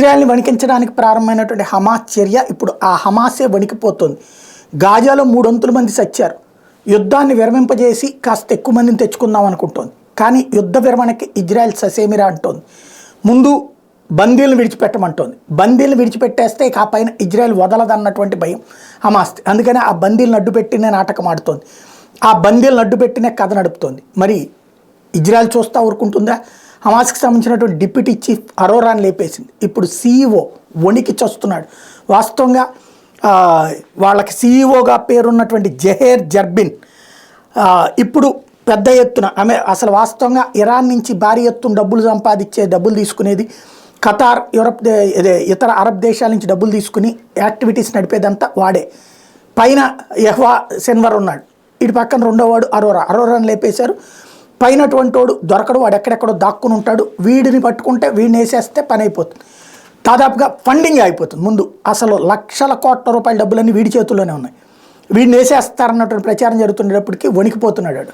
ఇజ్రాయెల్ని వణికించడానికి ప్రారంభమైనటువంటి హమాస్ చర్య ఇప్పుడు ఆ హమాసే వణికిపోతుంది. గాజాలో 300 మంది చచ్చారు. యుద్ధాన్ని విరమింపజేసి కాస్త ఎక్కువ మందిని తెచ్చుకుందాం అనుకుంటోంది. కానీ యుద్ధ విరమణకి ఇజ్రాయెల్ ససేమిరా అంటోంది. ముందు బందీలను విడిచిపెట్టమంటోంది. బందీలను విడిచిపెట్టేస్తే ఇక ఆ పైన ఇజ్రాయెల్ వదలదన్నటువంటి భయం హమాస్. అందుకని ఆ బందీలను అడ్డుపెట్టినే నాటకం ఆడుతోంది. ఆ బందీలను అడ్డుపెట్టినే కథ నడుపుతోంది. మరి ఇజ్రాయెల్ చూస్తూ ఊరుకుంటుందా? హమాస్కి సంబంధించినటువంటి డిప్యూటీ చీఫ్ అరోరాని లేపేసింది. ఇప్పుడు సీఈఓ వణికి చస్తున్నాడు. వాస్తవంగా వాళ్ళకి సీఈఓగా పేరున్నటువంటి జహేర్ జర్బిన్ ఇప్పుడు పెద్ద ఎత్తున అసలు వాస్తవంగా ఇరాన్ నుంచి భారీ ఎత్తున డబ్బులు సంపాదించే డబ్బులు తీసుకునేది, ఖతార్, యూరప్, ఇతర అరబ్ దేశాల నుంచి డబ్బులు తీసుకుని యాక్టివిటీస్ నడిపేదంతా వాడే. పైన యహ్వా సెన్వర్ ఉన్నాడు. ఇటు పక్కన రెండో వాడు అరోరాని లేపేశారు. పైనటువంటి వాడు దొరకడు, వాడు ఎక్కడెక్కడో దాక్కుని ఉంటాడు. వీడిని పట్టుకుంటే వీడిని వేసేస్తే పని అయిపోతుంది. దాదాపుగా ఫండింగ్ అయిపోతుంది. ముందు అసలు లక్షల కోట్ల రూపాయల డబ్బులన్నీ వీడి చేతుల్లోనే ఉన్నాయి. వీడిని వేసేస్తారన్నటువంటి ప్రచారం జరుగుతుండేటప్పటికీ వణికిపోతున్నాడు.